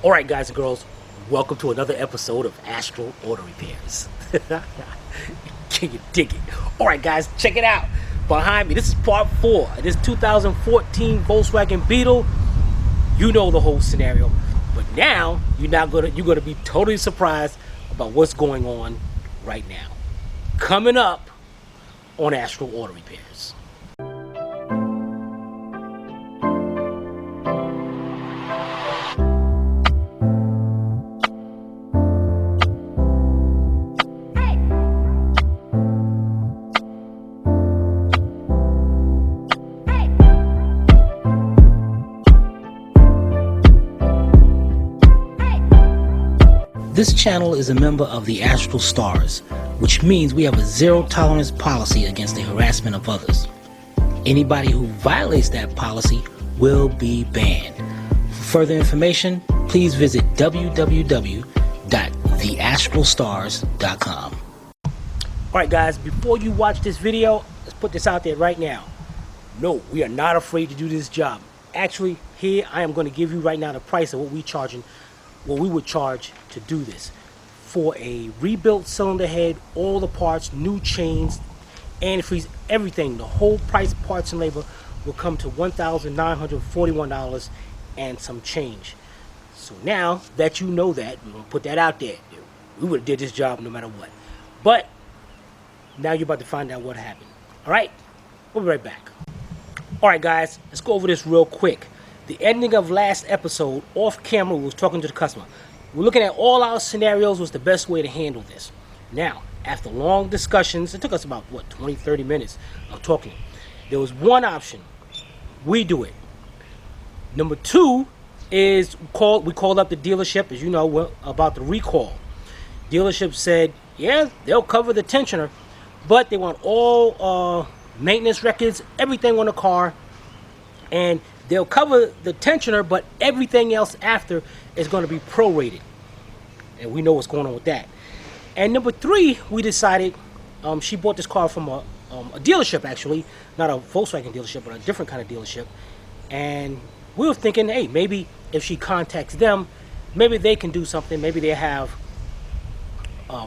Alright guys and girls, welcome to another episode of Astral Auto Repairs. Can you dig it? Alright guys, check it out. Behind me, this is part 4. This 2014 Volkswagen Beetle. You know the whole scenario. But now, you're gonna be totally surprised about what's going on right now. Coming up on Astral Auto Repairs. This channel is a member of the Astral Stars, which means we have a zero-tolerance policy against the harassment of others. Anybody who violates that policy will be banned. For further information, please visit www.theastralstars.com. Alright guys, before you watch this video, let's put this out there right now. No, we are not afraid to do this job. Actually, here I am going to give you right now the price of what we would charge to do this. For a rebuilt cylinder head, all the parts, new chains, antifreeze, everything, the whole price, parts and labor will come to $1,941 and some change. So now that you know that, we're going to put that out there. We would have did this job no matter what. But now you're about to find out what happened. Alright? We'll be right back. Alright guys, let's go over this real quick. The ending of last episode, off camera, we was talking to the customer. We're looking at all our scenarios, was the best way to handle this. Now, after long discussions, it took us about, 20-30 minutes of talking. There was one option. We do it. Number 2 is we called up the dealership, as you know, about the recall. Dealership said, yeah, they'll cover the tensioner, but they want all maintenance records, everything on the car, and they'll cover the tensioner, but everything else after is going to be prorated. And we know what's going on with that. And number 3, we decided, she bought this car from a dealership, actually. Not a Volkswagen dealership, but a different kind of dealership. And we were thinking, hey, maybe if she contacts them, maybe they can do something. Maybe they have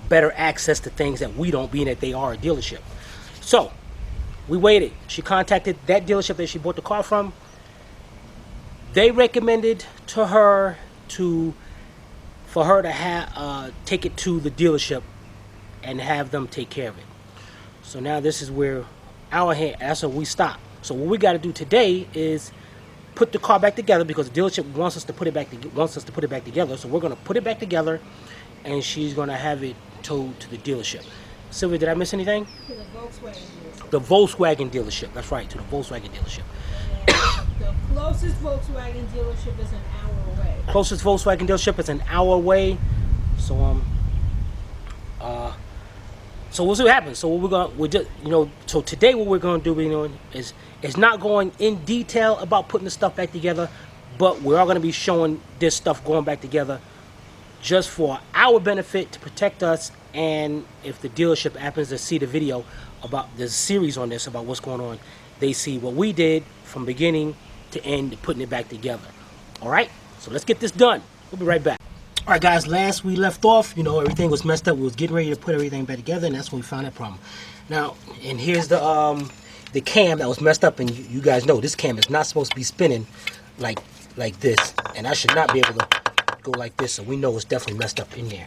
better access to things that we don't, being that they are a dealership. So, we waited. She contacted that dealership that she bought the car from. They recommended to her for her to take it to the dealership and have them take care of it. So now this is where that's where we stop. So what we got to do today is put the car back together, because the dealership wants us to put it back together. So we're going to put it back together, and she's going to have it towed to the dealership. Sylvia, did I miss anything? To the Volkswagen dealership. The Volkswagen dealership. That's right, to the Volkswagen dealership. The closest Volkswagen dealership is an hour away. Closest Volkswagen dealership is an hour away. So so we'll see what happens. So so today what we're gonna do, is not going in detail about putting the stuff back together, but we are gonna be showing this stuff going back together just for our benefit, to protect us, and if the dealership happens to see the video about the series on this, about what's going on, they see what we did from beginning to end, putting it back together. Alright, so let's get this done. We'll be right back. Alright guys, last we left off, everything was messed up. We was getting ready to put everything back together, and that's when we found that problem. Now, and here's the cam that was messed up, and you guys know this cam is not supposed to be spinning like this, and I should not be able to go like this, so we know it's definitely messed up in there.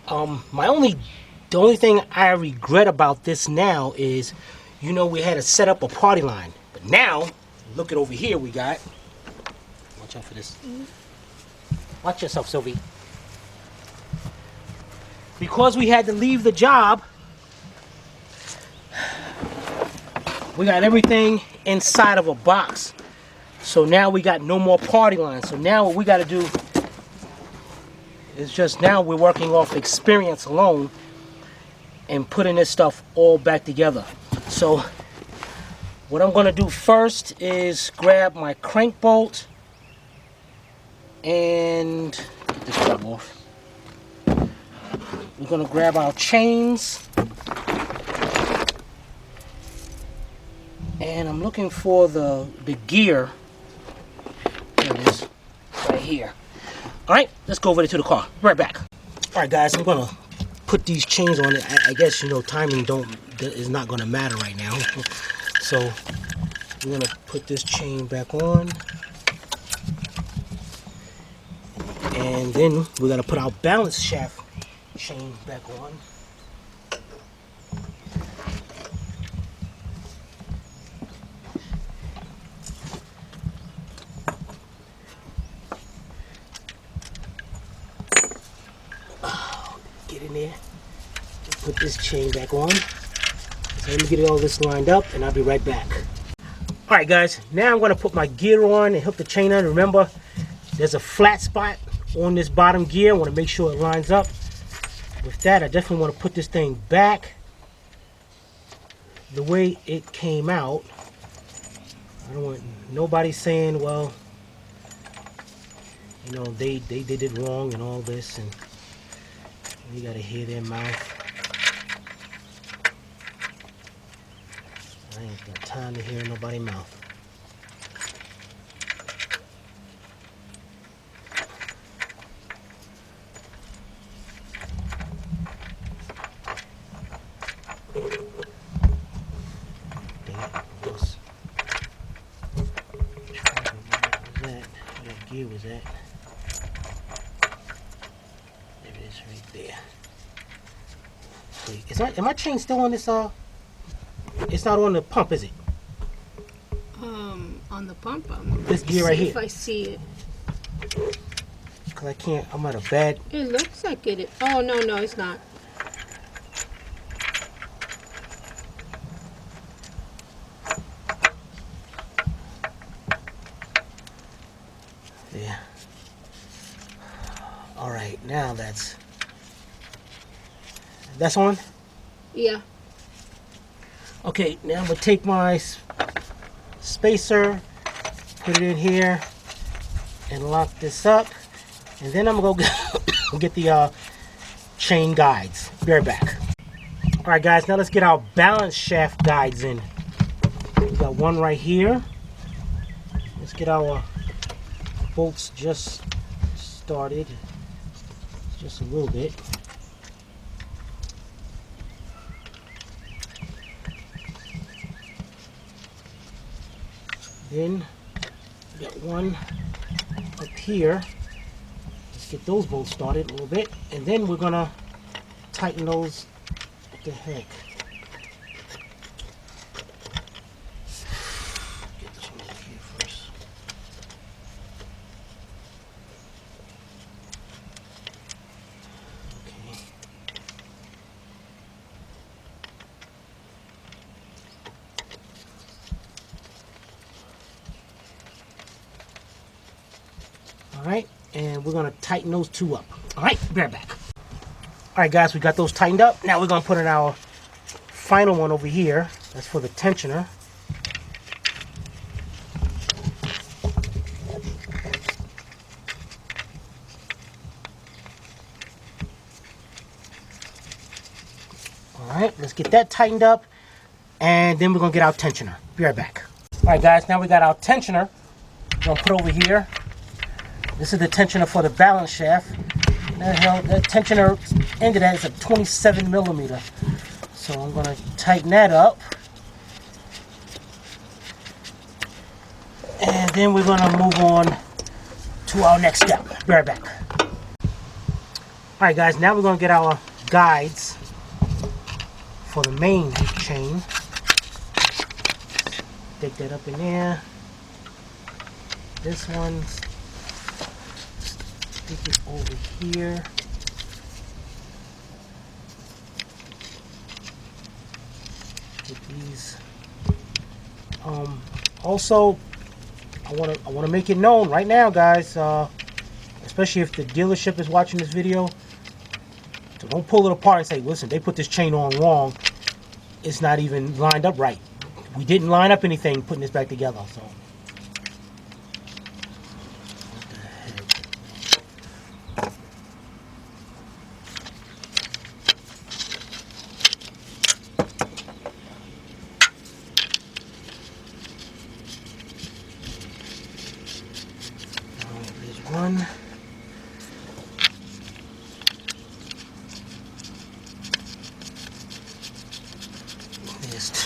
The only thing I regret about this now is, we had to set up a party line, but now look at over here. We got, watch out for this. Watch yourself, Sylvie. Because we had to leave the job, we got everything inside of a box. So now we got no more party lines. So now what we got to do is just, now we're working off experience alone and putting this stuff all back together. So what I'm going to do first is grab my crank bolt and get this tab off. We're going to grab our chains, and I'm looking for the gear. There it is, right here. Alright, let's go over to the car. Right back. Alright guys, I'm gonna put these chains on it. I guess, you know, timing is not gonna matter right now. So we're gonna put this chain back on. And then we're gonna put our balance shaft chain back on. Get in there. Put this chain back on. So let me get all this lined up and I'll be right back. Alright guys, now I'm going to put my gear on and hook the chain on. Remember, there's a flat spot on this bottom gear. I want to make sure it lines up. With that, I definitely want to put this thing back the way it came out. I don't want nobody saying, well, you know, they did it wrong and all this, and you got to hear their mouth. I ain't got time to hear nobody's mouth. Gear was that? There it is, right there. Wait, am my chain still on this? It's not on the pump, is it? On the pump. This gear right here. If I see it. Cause I can't. I'm at a bad. It looks like it. Oh no, it's not. Yeah. All right, now that's on. Yeah. Okay, now I'm gonna take my spacer, put it in here, and lock this up, and then I'm gonna go get the chain guides. Be right back. All right, guys, now let's get our balance shaft guides in. We got one right here. Let's get our bolts just started, just a little bit. Then we got one up here. Let's get those bolts started a little bit, and then we're gonna tighten those. What the heck? Get this one over here first. Okay. Alright, and we're going to tighten those two up. Alright, be right back. Alright guys, we got those tightened up. Now we're going to put in our final one over here. That's for the tensioner. Alright, let's get that tightened up. And then we're going to get our tensioner. Be right back. Alright guys, now we got our tensioner. We're going to put over here. This is the tensioner for the balance shaft. That tensioner end of that is a 27 millimeter. So I'm going to tighten that up. And then we're going to move on to our next step. Be right back. Alright guys, now we're going to get our guides for the main chain. Stick that up in there. This one's stick it over here. Get these. Also, I want to make it known right now, guys. Especially if the dealership is watching this video, so don't pull it apart and say, "Listen, they put this chain on wrong. It's not even lined up right." We didn't line up anything putting this back together. So. One.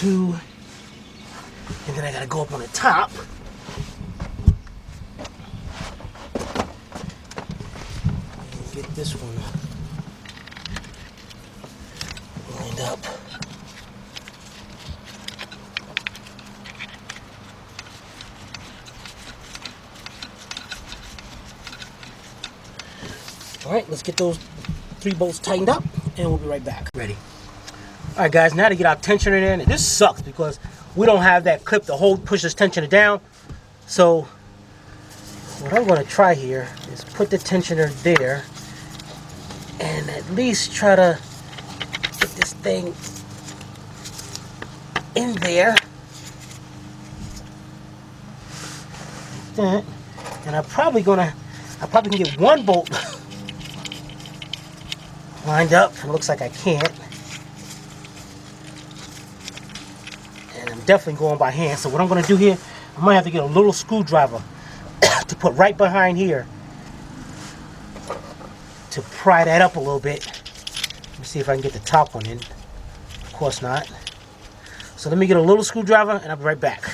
2. And then I gotta go up on the top. And get this one lined up. Alright, let's get those 3 bolts tightened up and we'll be right back. Ready. Alright guys, now to get our tensioner in. This sucks because we don't have that clip to hold, push this tensioner down. So what I'm going to try here is put the tensioner there and at least try to get this thing in there. Like that. And I probably can get 1 bolt lined up. It looks like I can't. And I'm definitely going by hand. So what I'm going to do here, I might have to get a little screwdriver to put right behind here to pry that up a little bit. Let me see if I can get the top one in. Of course not. So let me get a little screwdriver and I'll be right back.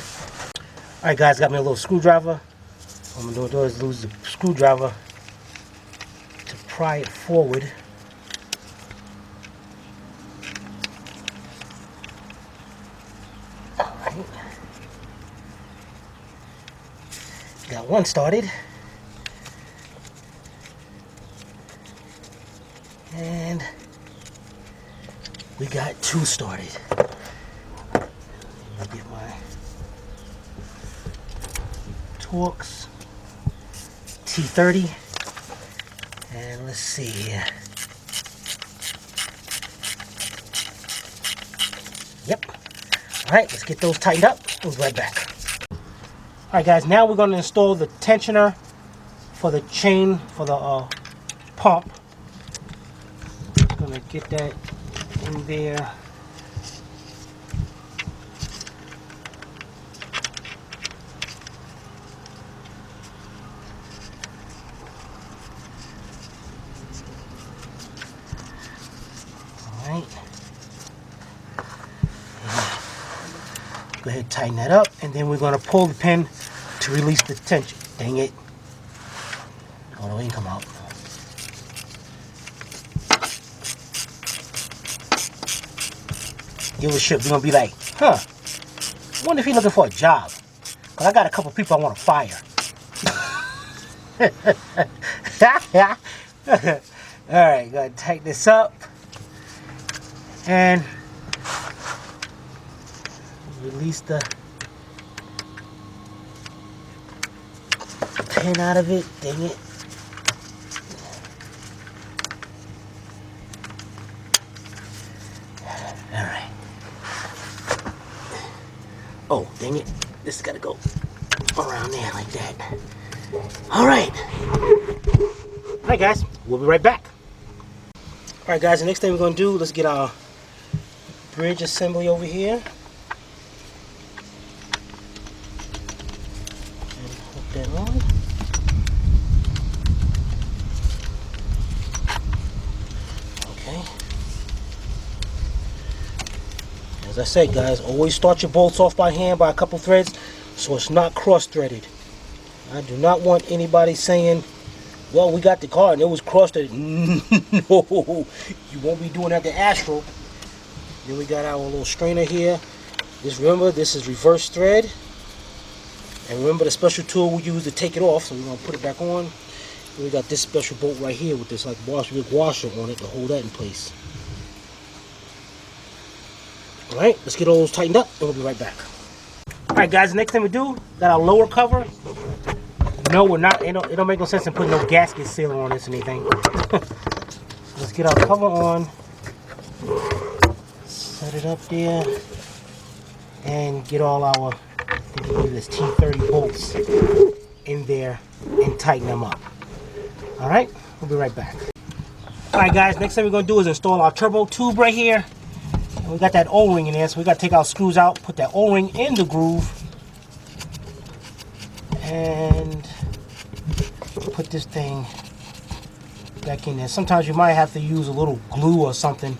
Alright guys, got me a little screwdriver. What I'm going to do is use the screwdriver to pry it forward. Alright. Got 1 started. And we got 2 started. Let me get my Torx T30. And let's see here. Yep. Alright, let's get those tightened up. We'll be right back. Alright guys, now we're going to install the tensioner for the chain for the pump. Gonna get that in there. Alright. Go ahead and tighten that up, and then we're gonna pull the pin to release the tension. Dang it. Oh, no, it ain't come out. Dealership, you're gonna be like, huh, I wonder if he's looking for a job. Cause I got a couple people I want to fire. Alright, gotta tighten this up. And release the pin out of it. Dang it. Alright. Oh, dang it. This has got to go around there like that. Alright. Alright, guys. We'll be right back. Alright, guys. The next thing we're going to do, let's get our bridge assembly over here. And hook that on. Okay. As I said, guys, always start your bolts off by hand by a couple threads so it's not cross-threaded. I do not want anybody saying, well, we got the car and it was cross-threaded. No, you won't be doing that to Astro. Then we got our little strainer here. Just remember, this is reverse thread. And remember the special tool we use to take it off, so we're going to put it back on. And we got this special bolt right here with this like washer on it to hold that in place. Alright, let's get all those tightened up and we'll be right back. Alright guys, the next thing we do, got our lower cover. No, we're not, it don't make no sense in putting no gasket sealer on this or anything. Let's get our cover on. Set it up there. And get all our, I think we believe this T30 bolts in there and tighten them up. Alright, we'll be right back. Alright guys, next thing we're going to do is install our turbo tube right here. And we got that O-ring in there, so we got to take our screws out, put that O-ring in the groove, and put this thing back in there. Sometimes you might have to use a little glue or something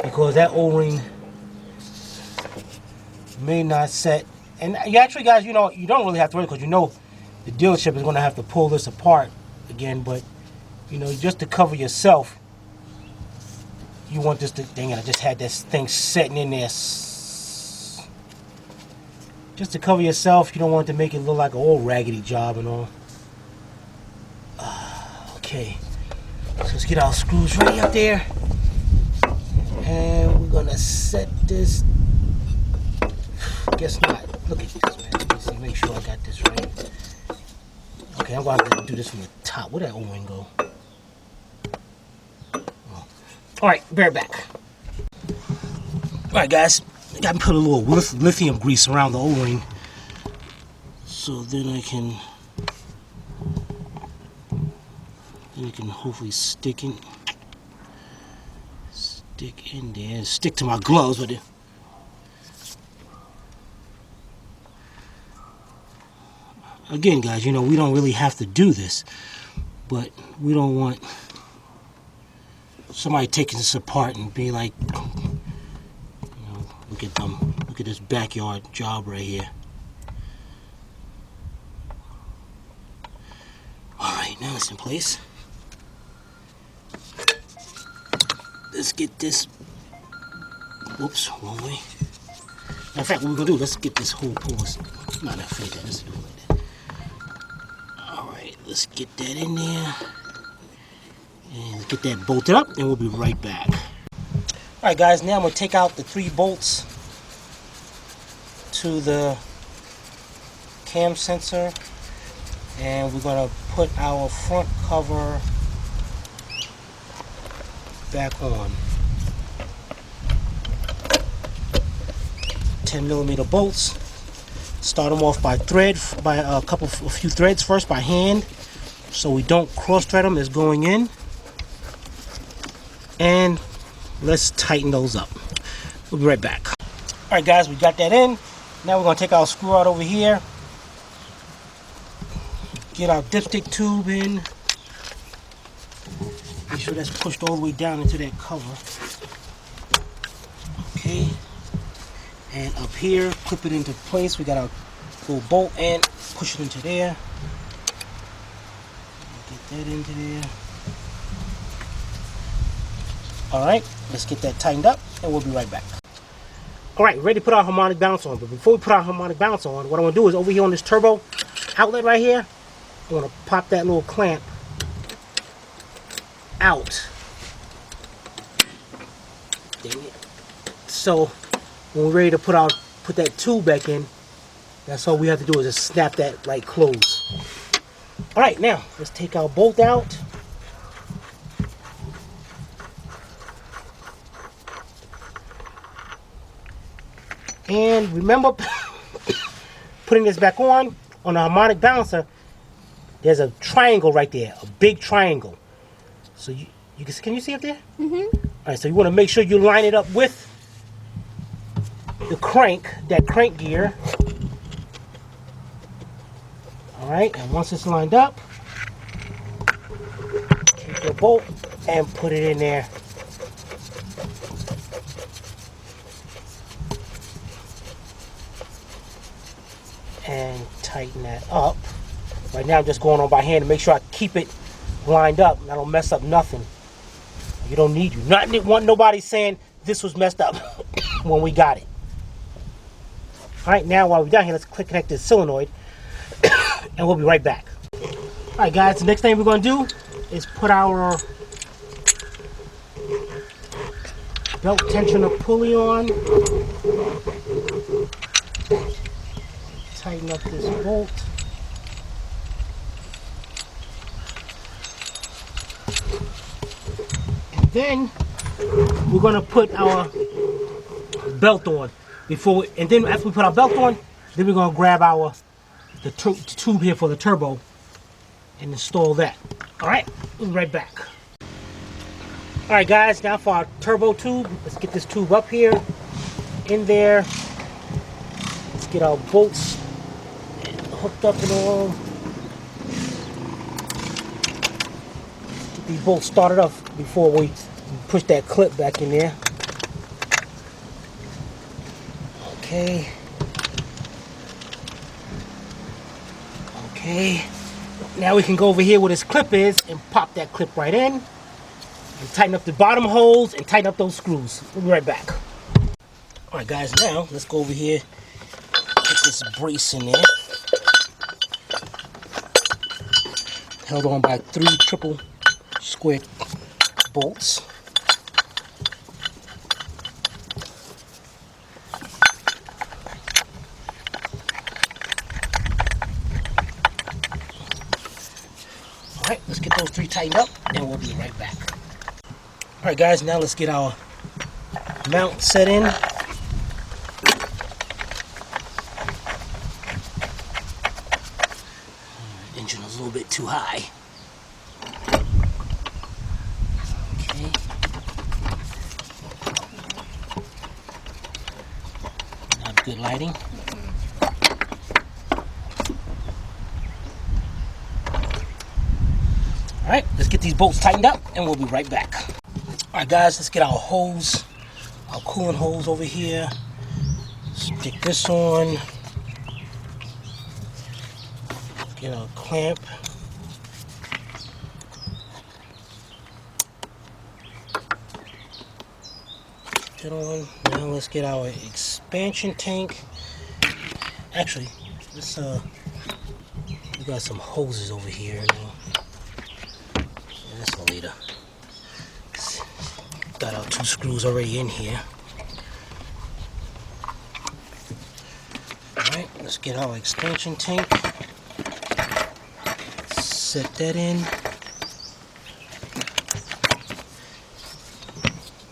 because that O-ring may not set. And you actually, guys, you know, you don't really have to worry because you know the dealership is going to have to pull this apart again. But, you know, just to cover yourself, you want this to, dang it, I just had this thing setting in there. Just to cover yourself, you don't want it to make it look like an old raggedy job and all. Okay, so let's get our screws ready up there. And we're gonna set this. Guess not. Look at this, man. Let me see, make sure I got this right. Okay, I'm gonna have to do this from the top. Where'd that O-ring go? Oh. Alright, bear back. Alright, guys. I gotta put a little lithium grease around the O-ring. So then I can hopefully stick in there, stick to my gloves with it. Again, guys, you know, we don't really have to do this, but we don't want somebody taking this apart and be like, you know, look at them, look at this backyard job right here. Alright, now it's in place. Let's get this. Whoops, wrong way. Matter of fact, what we're gonna do, let's get this whole pose. Not that fake, let's do it like that. Alright, let's get that in there. And let's get that bolted up, and we'll be right back. Alright, guys, now I'm gonna take out the 3 bolts to the cam sensor, and we're gonna put our front cover back on. 10mm bolts. Start them off by thread, by a few threads first by hand, so we don't cross thread them as going in. And let's tighten those up. We'll be right back. All right, guys, we got that in. Now we're gonna take our screw out over here. Get our dipstick tube in. Make sure that's pushed all the way down into that cover. Okay. And up here, clip it into place. We got our little bolt and push it into there. Get that into there. Alright, let's get that tightened up and we'll be right back. Alright, ready to put our harmonic balance on. But before we put our harmonic balance on, what I'm going to do is over here on this turbo outlet right here, I'm going to pop that little clamp out. So when we're ready to put that tube back in, that's all we have to do is just snap that right close. Alright, now let's take our bolt out. And remember, putting this back on the harmonic balancer, there's a triangle right there, a big triangle. So can you see up there? Mm-hmm. All right, so you want to make sure you line it up with the crank, that crank gear. All right, and once it's lined up, take your bolt and put it in there. And tighten that up. Right now I'm just going on by hand to make sure I keep it lined up and I don't mess up nothing. You don't want nobody saying this was messed up when we got it. Alright, now while we're down here, let's connect this solenoid and we'll be right back. Alright guys, the next thing we're going to do is put our belt tensioner pulley on. Tighten up this bolt. And then we're going to put our belt on and then after we put our belt on, then we're going to grab the tube here for the turbo and install that. All right, we'll be right back. All right guys, now for our turbo tube, let's get this tube up here in there. Let's get our bolts hooked up and all. Get these bolts started up before we push that clip back in there. Okay, Okay, now we can go over here where this clip is and pop that clip right in and tighten up the bottom holes and tighten up those screws. We'll be right back. All right, guys, now let's go over here, put this brace in there, held on by 3 triple square bolts. Alright, let's get those 3 tightened up and we'll be right back. Alright guys, now let's get our mount set in. Engine is a little bit too high. Okay. Not good lighting. Alright, let's get these bolts tightened up and we'll be right back. Alright guys, let's get our hose, our coolant hose over here. Stick this on. Get our clamp. Get on. Now let's get our expansion tank. Actually, let's we got some hoses over here now. That's later. Got our 2 screws already in here. Alright, let's get our expansion tank. Set that in.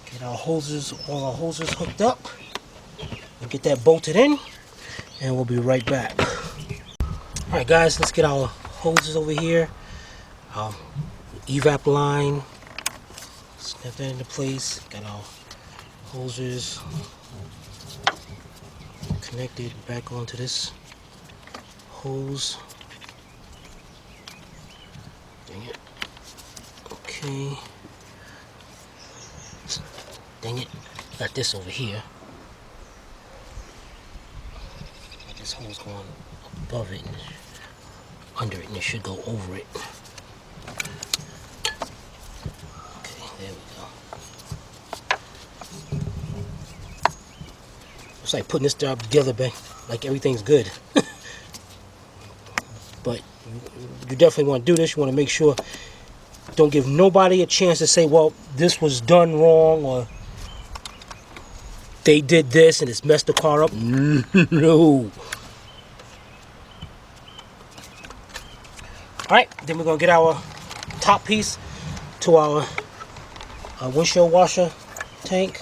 Get our hoses, all our hoses hooked up. And get that bolted in. And we'll be right back. Alright guys, let's get our hoses over here. Evap line, snap that into place. Got our hoses connected back onto this hose. Dang it. Okay. Dang it. Got this over here. Got this hose going above it and under it, and it should go over it. There we go. It's like putting this job together, babe. Like everything's good. But you definitely want to do this. You want to make sure, don't give nobody a chance to say, well, this was done wrong, or they did this and it's messed the car up. No. Alright, then we're going to get our top piece to our windshield washer tank,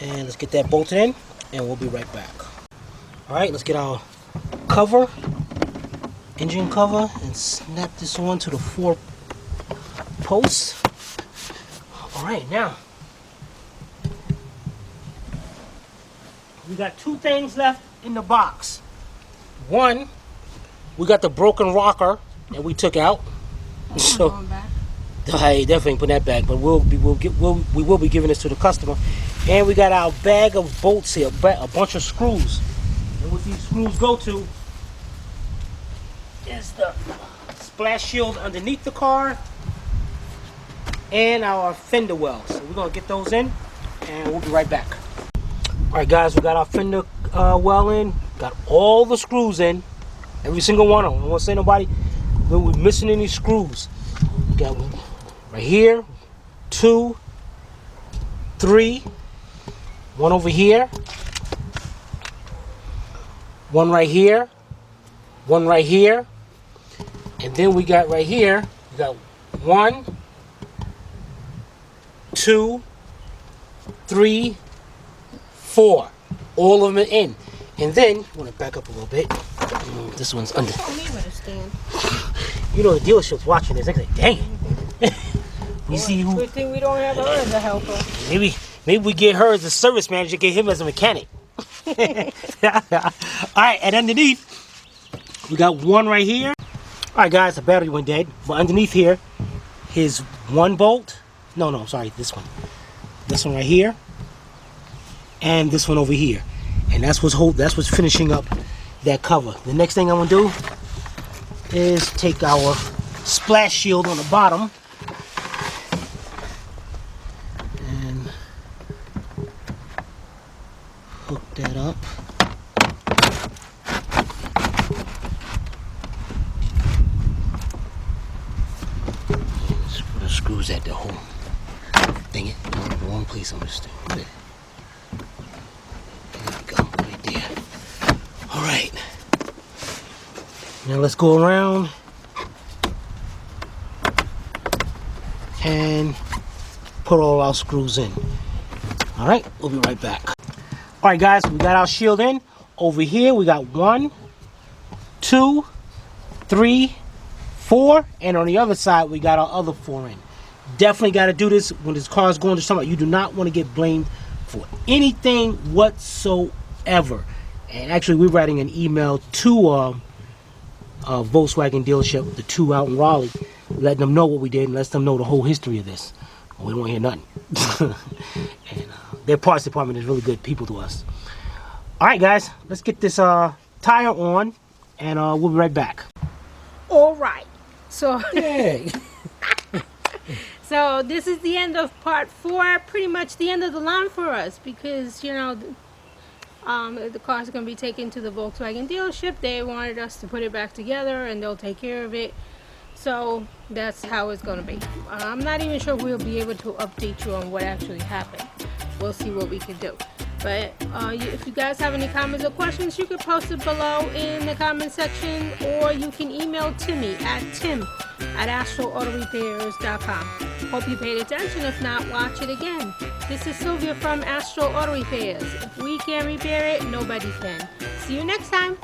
and let's get that bolted in and we'll be right back. Alright, let's get our cover, engine cover, and snap this on to the 4 posts. Alright, now we got 2 things left in the box. One, we got the broken rocker that we took out. So I definitely put that back, but we will be giving this to the customer. And we got our bag of bolts here, a bunch of screws. And what these screws go to is the splash shield underneath the car and our fender wells. So we're gonna get those in, and we'll be right back. All right, guys, we got our fender well in. Got all the screws in, every single one of them. I don't want to say nobody that we're missing any screws. We got one right here, 2, 3, one over here, one right here, one right here, and then we got right here, we got 1, 2, 3, 4. All of them are in. And then, I want to back up a little bit. This one's under. You know the dealership's watching this. They're like, dang it. We see who. Good thing we don't have her as a helper. Maybe we get her as a service manager, get him as a mechanic. Alright, and underneath, we got one right here. Alright guys, the battery went dead. But underneath here, his 1 bolt. No, sorry, this one. This one right here. And this one over here. And that's what's finishing up that cover. The next thing I'm gonna do, is take our splash shield on the bottom and hook that up. Let's put the screws at the hole. Dang it, I'm in the wrong place on this thing. There we go, right there. Alright. Now let's go around and put all our screws in. Alright, we'll be right back. Alright guys, we got our shield in. Over here we got 1, 2, 3, 4, and on the other side we got our other 4 in. Definitely got to do this when this car is going to somewhere. You do not want to get blamed for anything whatsoever. And actually we're writing an email to a Volkswagen dealership, the 2 out in Raleigh, letting them know what we did and let them know the whole history of this. We don't want to hear nothing. And their parts department is really good people to us. Alright guys, let's get this tire on and we'll be right back. Alright. So Yay! so this is the end of part 4, pretty much the end of the line for us, because you know the car's going to be taken to the Volkswagen dealership. They wanted us to put it back together and they'll take care of it. So that's how it's going to be. I'm not even sure we'll be able to update you on what actually happened. We'll see what we can do. But if you guys have any comments or questions, you can post it below in the comment section, or you can email Timmy at tim@astralautorepairs.com. Hope you paid attention. If not, watch it again. This is Sylvia from Astral Auto Repairs. If we can't repair it, nobody can. See you next time.